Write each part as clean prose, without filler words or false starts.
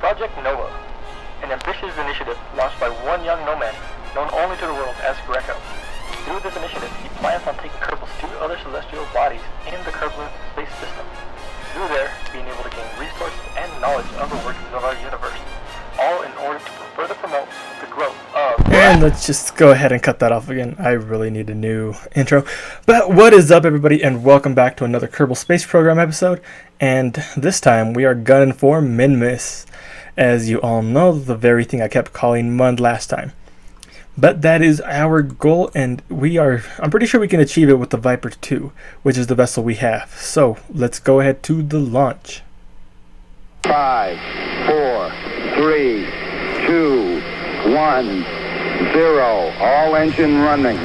Project Nova, an ambitious initiative launched by one young nomad known only to the world as Grecko. Through this initiative, he plans on taking Kerbals to other celestial bodies in the Kerbal space system. Through there, being able to gain resources and knowledge of the workings of our universe, all in order to further promote the growth of... And let's just go ahead and cut that off again. I really need a new intro. But what is up, everybody, and welcome back to another Kerbal Space Program episode. And this time we are gunning for Minmus. As you all know, the very thing I kept calling Mund last time. But that is our goal, and I'm pretty sure we can achieve it with the Viper 2, which is the vessel we have. So let's go ahead to the launch. 5, 4, 3, 2, 1, 0. All engine running.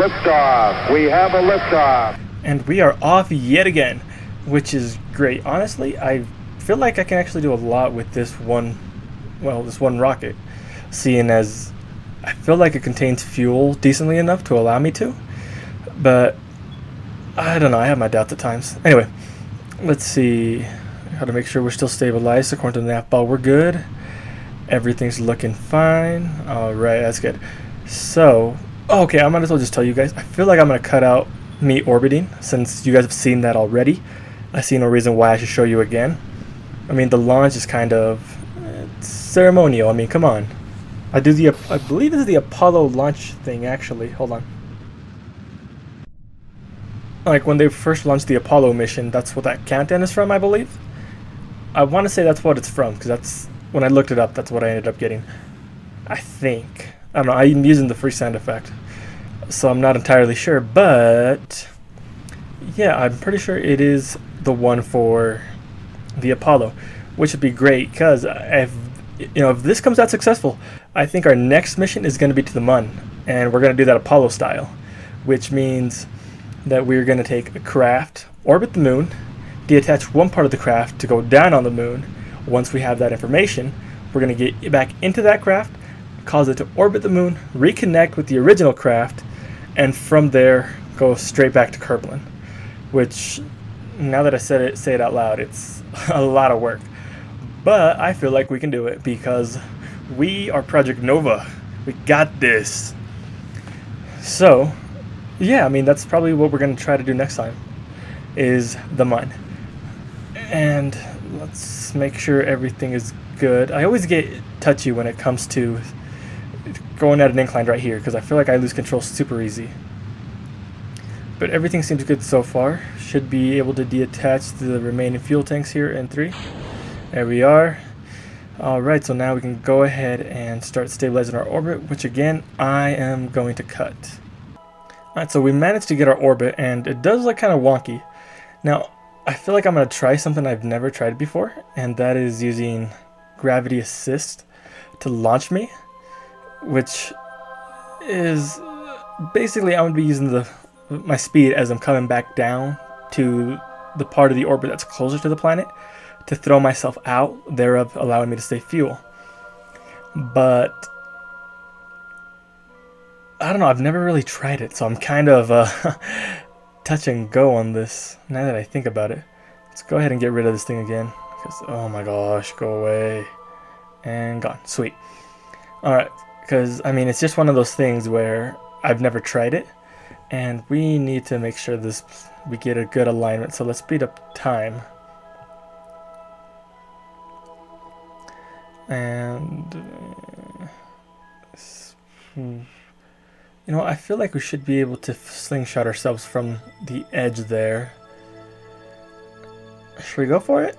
Liftoff. We have a liftoff. And we are off yet again, which is great. Honestly, I feel like I can actually do a lot with this one rocket, seeing as I feel like it contains fuel decently enough to allow me to, but I don't know, I have my doubts at times. Anyway, let's see how to make sure we're still stabilized. According to the nav ball, we're good. Everything's looking fine. Alright, that's good. So, okay, I might as well just tell you guys, I feel like I'm going to cut out me orbiting, since you guys have seen that already. I see no reason why I should show you again. I mean, the launch is kind of ceremonial. I mean, come on. I believe this is the Apollo launch thing, actually. Hold on. Like, when they first launched the Apollo mission, that's what that countdown is from, I believe. I want to say that's what it's from, because that's, when I looked it up, that's what I ended up getting. I think. I don't know, I'm using the free sound effect, so I'm not entirely sure, but yeah, I'm pretty sure it is the one for the Apollo, which would be great, because if this comes out successful, I think our next mission is going to be to the Mun, and we're going to do that Apollo style, which means that we're going to take a craft, orbit the moon, detach one part of the craft to go down on the moon. Once we have that information, we're going to get back into that craft, cause it to orbit the moon, reconnect with the original craft, and from there go straight back to Kerbal, which, now that I say it out loud, it's a lot of work. But I feel like we can do it because we are Project Nova. We got this. So, yeah, I mean, that's probably what we're going to try to do next time, is the Mun. And let's make sure everything is good. I always get touchy when it comes to going at an incline right here, because I feel like I lose control super easy. But everything seems good so far. Should be able to detach the remaining fuel tanks here in 3. There we are. Alright, so now we can go ahead and start stabilizing our orbit, which again, I am going to cut. Alright, so we managed to get our orbit, and it does look kind of wonky. Now, I feel like I'm going to try something I've never tried before, and that is using gravity assist to launch me, which is basically I'm going to be using my speed as I'm coming back down to the part of the orbit that's closer to the planet to throw myself out, thereof allowing me to save fuel. But I don't know, I've never really tried it, so I'm kind of touch and go on this now that I think about it. Let's go ahead and get rid of this thing again, because oh my gosh, go away. And gone. Sweet. Alright, because I mean, it's just one of those things where I've never tried it, and we need to make sure we get a good alignment. So let's speed up time. And I feel like we should be able to slingshot ourselves from the edge there. Should we go for it?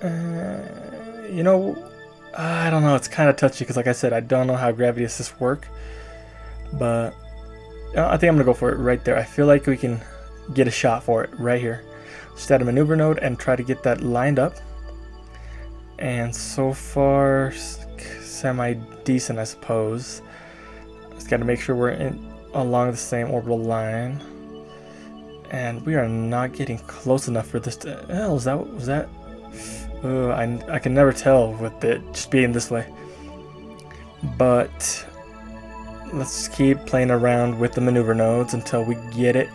I don't know, it's kind of touchy because, like I said, I don't know how gravity assists work, but I think I'm gonna go for it right there. I feel like we can get a shot for it right here. Just add a maneuver node and try to get that lined up. And so far, semi-decent, I suppose. Just got to make sure we're along the same orbital line. And we are not getting close enough for this to... Oh, was that... I can never tell with it just being this way. But let's keep playing around with the maneuver nodes until we get it.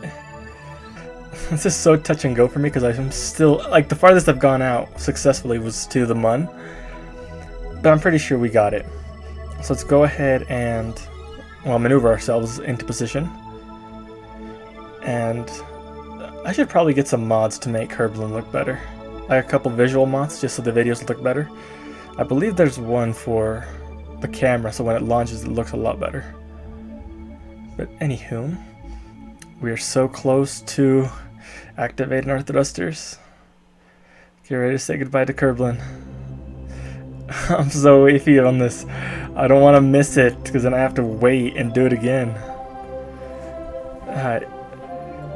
This is so touch and go for me because I'm still, like, the farthest I've gone out successfully was to the Mun. But I'm pretty sure we got it. So let's go ahead and, well, maneuver ourselves into position. And I should probably get some mods to make Kerbal look better. Like a couple visual mods just so the videos look better. I believe there's one for the camera, so when it launches it looks a lot better. But anywho, we are so close to activating our thrusters. Get ready to say goodbye to Kerbal. I'm so iffy on this. I don't want to miss it because then I have to wait and do it again. Alright,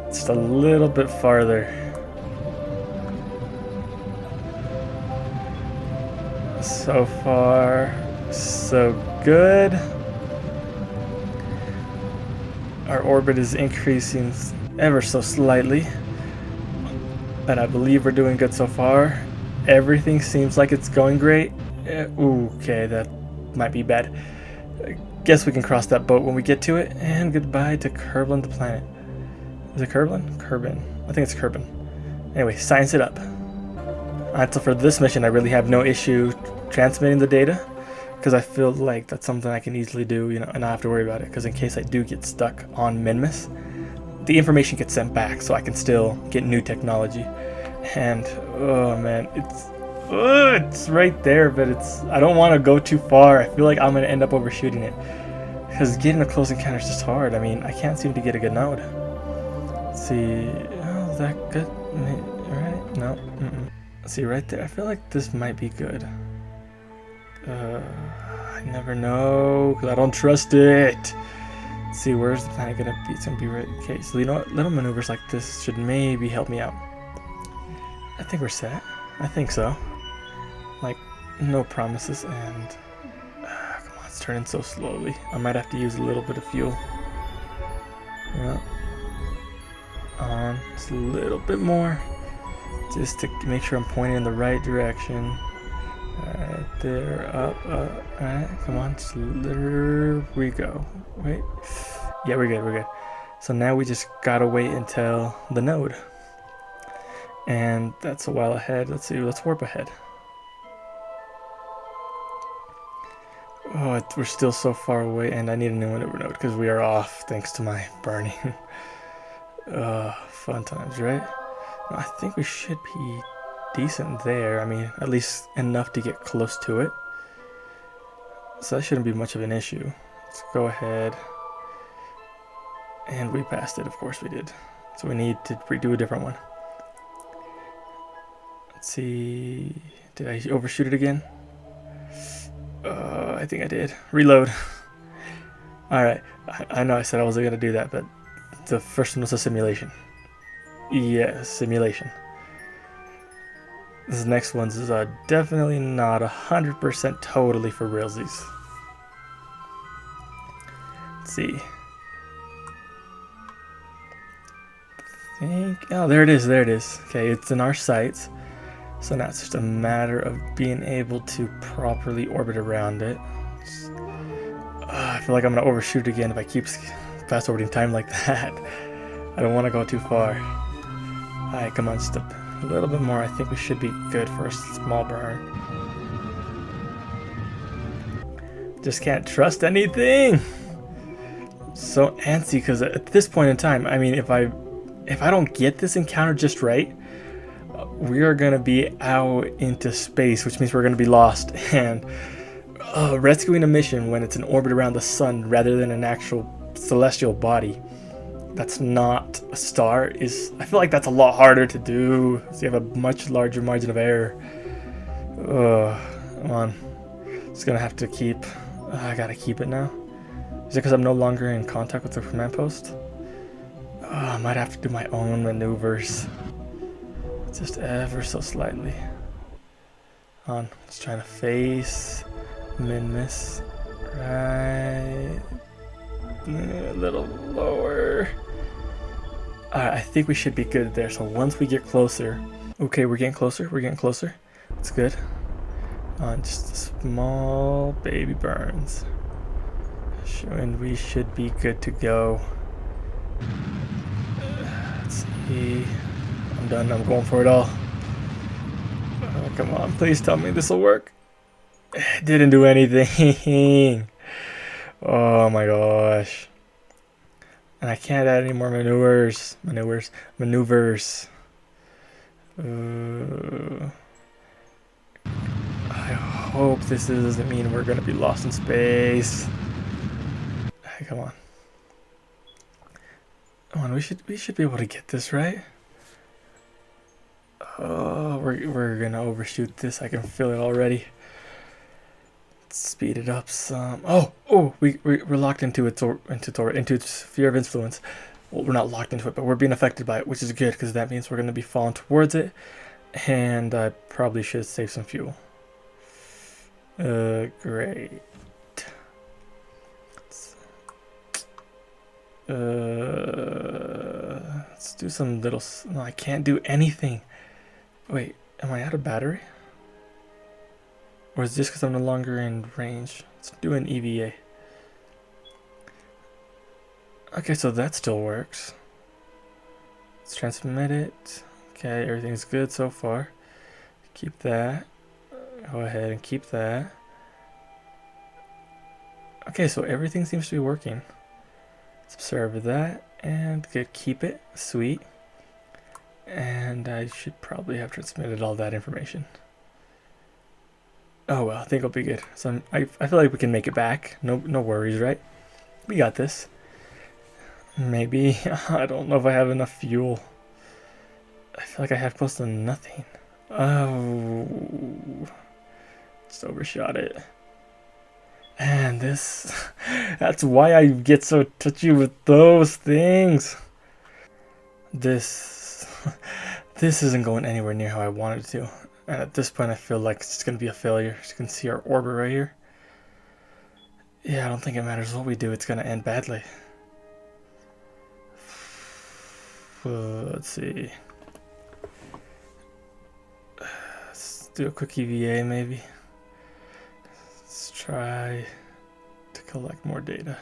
just a little bit farther. So far, so good. Our orbit is increasing ever so slightly, and I believe we're doing good so far. Everything seems like it's going great. Okay, that might be bad. I guess we can cross that boat when we get to it. And goodbye to Kerbal the planet. Is it Kerbal? Kerbin. I think it's Kerbin. Anyway, science it up. Alright, so for this mission I really have no issue transmitting the data, because I feel like that's something I can easily do, you know, and not have to worry about it, because in case I do get stuck on Minmus, the information gets sent back so I can still get new technology. And oh man, it's right there, but I don't want to go too far. I feel like I'm going to end up overshooting it, because getting a close encounter is just hard. I mean, I can't seem to get a good node. Let's see, oh, is that good? Alright, no. See right there, I feel like this might be good. I never know, because I don't trust it. Let's see, where's the planet gonna be? It's gonna be right. Okay, so you know what? Little maneuvers like this should maybe help me out. I think we're set. I think so. Like, no promises, and come on, it's turning so slowly. I might have to use a little bit of fuel. Yeah. On just a little bit more, just to make sure I'm pointing in the right direction. Right there, up, alright, come on, there we go. Wait, yeah, we're good. So now we just gotta wait until the node. And that's a while ahead. Let's see, let's warp ahead. Oh, we're still so far away, and I need a new maneuver node because we are off thanks to my burning. Fun times, right? I think we should be decent there. I mean, at least enough to get close to it. So that shouldn't be much of an issue. Let's go ahead. And we passed it, of course we did. So we need to redo a different one. Let's see. Did I overshoot it again? I think I did. Reload. Alright. I know I said I wasn't going to do that, but the first one was a simulation. Yes, simulation. This next one's is definitely not 100% totally for realsies. Let's see. Oh, there it is. Okay, it's in our sights. So now it's just a matter of being able to properly orbit around it. I feel like I'm going to overshoot again if I keep fast orbiting time like that. I don't want to go too far. Alright, come on, just a little bit more. I think we should be good for a small burn. Just can't trust anything. So antsy because at this point in time, I mean, if I don't get this encounter just right, we are gonna be out into space, which means we're gonna be lost. And rescuing a mission when it's in orbit around the sun rather than an actual celestial body that's not a star is, I feel like that's a lot harder to do. So you have a much larger margin of error. Come on. Just gonna have to keep, I gotta keep it now. Is it because I'm no longer in contact with the command post? I might have to do my own maneuvers. Just ever so slightly. On, just trying to face Minmus. Right. A little lower. Alright, I think we should be good there. So once we get closer. Okay, we're getting closer. That's good. On just a small baby burns. And we should be good to go. Let's see. I'm done. I'm going for it all. Oh, come on, please tell me this will work. It didn't do anything. Oh my gosh. And I can't add any more maneuvers. I hope this doesn't mean we're gonna be lost in space. Hey, come on. Come on, we should be able to get this right. Oh, we're gonna overshoot this. I can feel it already. Speed it up some. We're locked into its sphere of influence. Well, we're not locked into it, but we're being affected by it, which is good because that means we're gonna be falling towards it. And I probably should save some fuel. Great. Let's do some little. No, I can't do anything. Wait, am I out of battery? Or is this because I'm no longer in range? Let's do an EVA. Okay, so that still works. Let's transmit it. Okay, everything's good so far. Keep that. Go ahead and keep that. Okay, so everything seems to be working. Let's observe that and keep it. Sweet. And I should probably have transmitted all that information. Oh well, I think it'll be good. So I feel like we can make it back. No worries, right? We got this. Maybe. I don't know if I have enough fuel. I feel like I have close to nothing. Oh. Just overshot it. And this... That's why I get so touchy with those things. This isn't going anywhere near how I wanted it to. And at this point I feel like it's going to be a failure. As you can see our orbit right here. Yeah, I don't think it matters what we do. It's going to end badly. Let's see. Let's do a quick EVA maybe. Let's try to collect more data.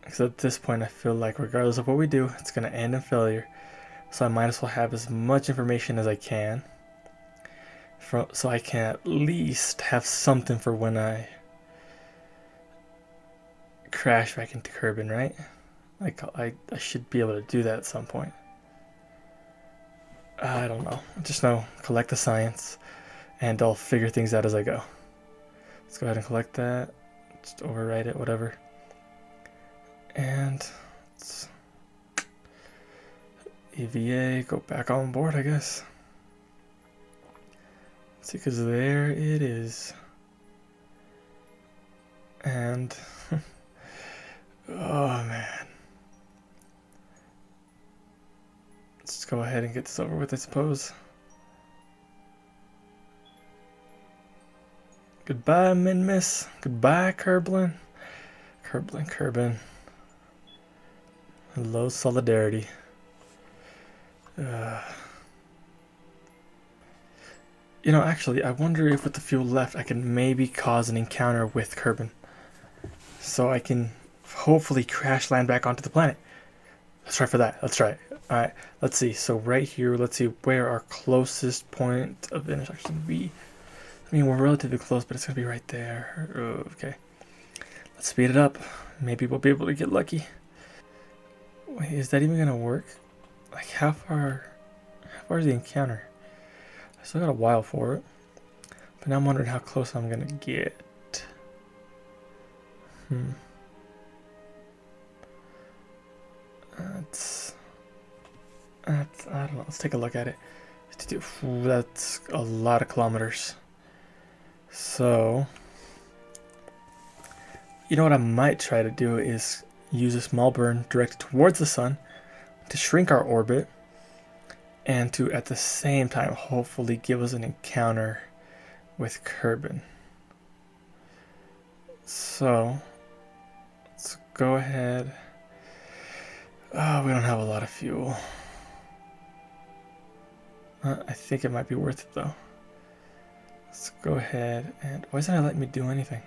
Because at this point I feel like regardless of what we do, it's going to end in failure. So I might as well have as much information as I can. So I can at least have something for when I crash back into Kerbin, right? Like I should be able to do that at some point. I don't know. Just know, collect the science, and I'll figure things out as I go. Let's go ahead and collect that. Just overwrite it, whatever. And let's EVA, go back on board, I guess. Let's see, because there it is. And oh man. Let's go ahead and get this over with, I suppose. Goodbye, Minmus. Goodbye, Kerbal. Kerbin. Hello, solidarity. You know, actually, I wonder if with the fuel left, I can maybe cause an encounter with Kerbin. So I can hopefully crash land back onto the planet. Let's try for that. Let's try it. Alright, let's see. So right here, let's see where our closest point of intersection would be. I mean, we're relatively close, but it's going to be right there. Okay. Let's speed it up. Maybe we'll be able to get lucky. Wait, is that even going to work? Like, how far is the encounter? I still got a while for it. But now I'm wondering how close I'm going to get. I don't know. Let's take a look at it. That's a lot of kilometers. So, you know what I might try to do is use a small burn directed towards the sun to shrink our orbit and to at the same time hopefully give us an encounter with Kerbin. So, let's go ahead. Oh, we don't have a lot of fuel. I think it might be worth it though. Let's go ahead and... Why isn't it letting me do anything?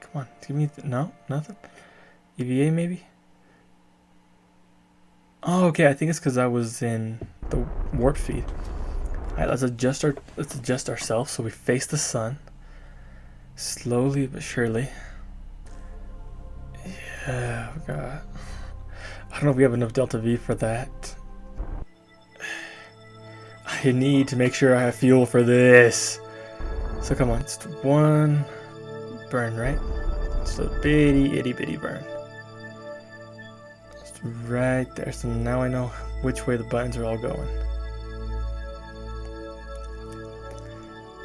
Come on, give me... No? Nothing? EVA maybe? Oh, okay. I think it's because I was in the warp feed. All right, let's adjust ourselves so we face the sun, slowly but surely. Yeah, oh God. I don't know if we have enough Delta V for that. I need to make sure I have fuel for this. So come on, it's one burn, right? It's a bitty, itty bitty burn. It's right there. So now I know which way the buttons are all going.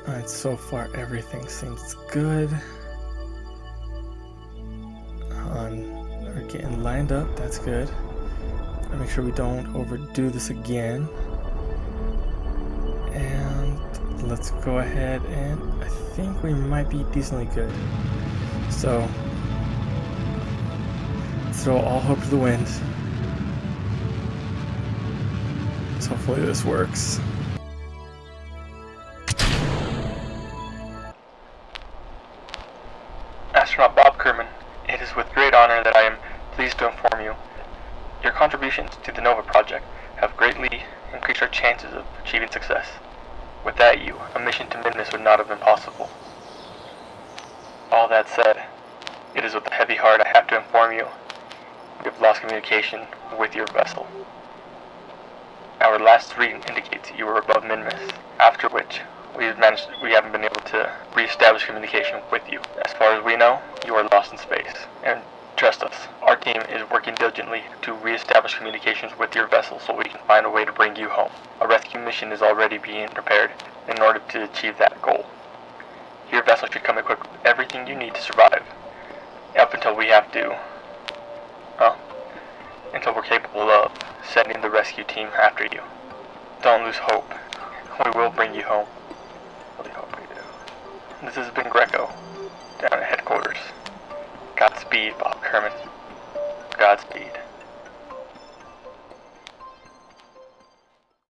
Alright, so far everything seems good. We're getting lined up, that's good. Gotta make sure we don't overdo this again. And let's go ahead, and I think we might be decently good. So throw all hope to the wind. So hopefully this works. Astronaut Bob Kerman, it is with great honor that I am pleased to inform you. Your contributions to the NOVA project have greatly increased our chances of achieving success. Without you, a mission to Minmus would not have been possible. All that said, it is with a heavy heart I have to inform you we have lost communication with your vessel. Our last reading indicates you were above Minmus, after which we haven't been able to re-establish communication with you. As far as we know, you are lost in space. And trust us, our team is working diligently to re-establish communications with your vessel so we can find a way to bring you home. A rescue mission is already being prepared in order to achieve that goal. Your vessel should come equipped with everything you need to survive. Up until we have to, until we're capable of sending the rescue team after you. Don't lose hope. We will bring you home. Really hope we do. This has been Grecko, down at headquarters. Godspeed, Bob Kerman. Godspeed.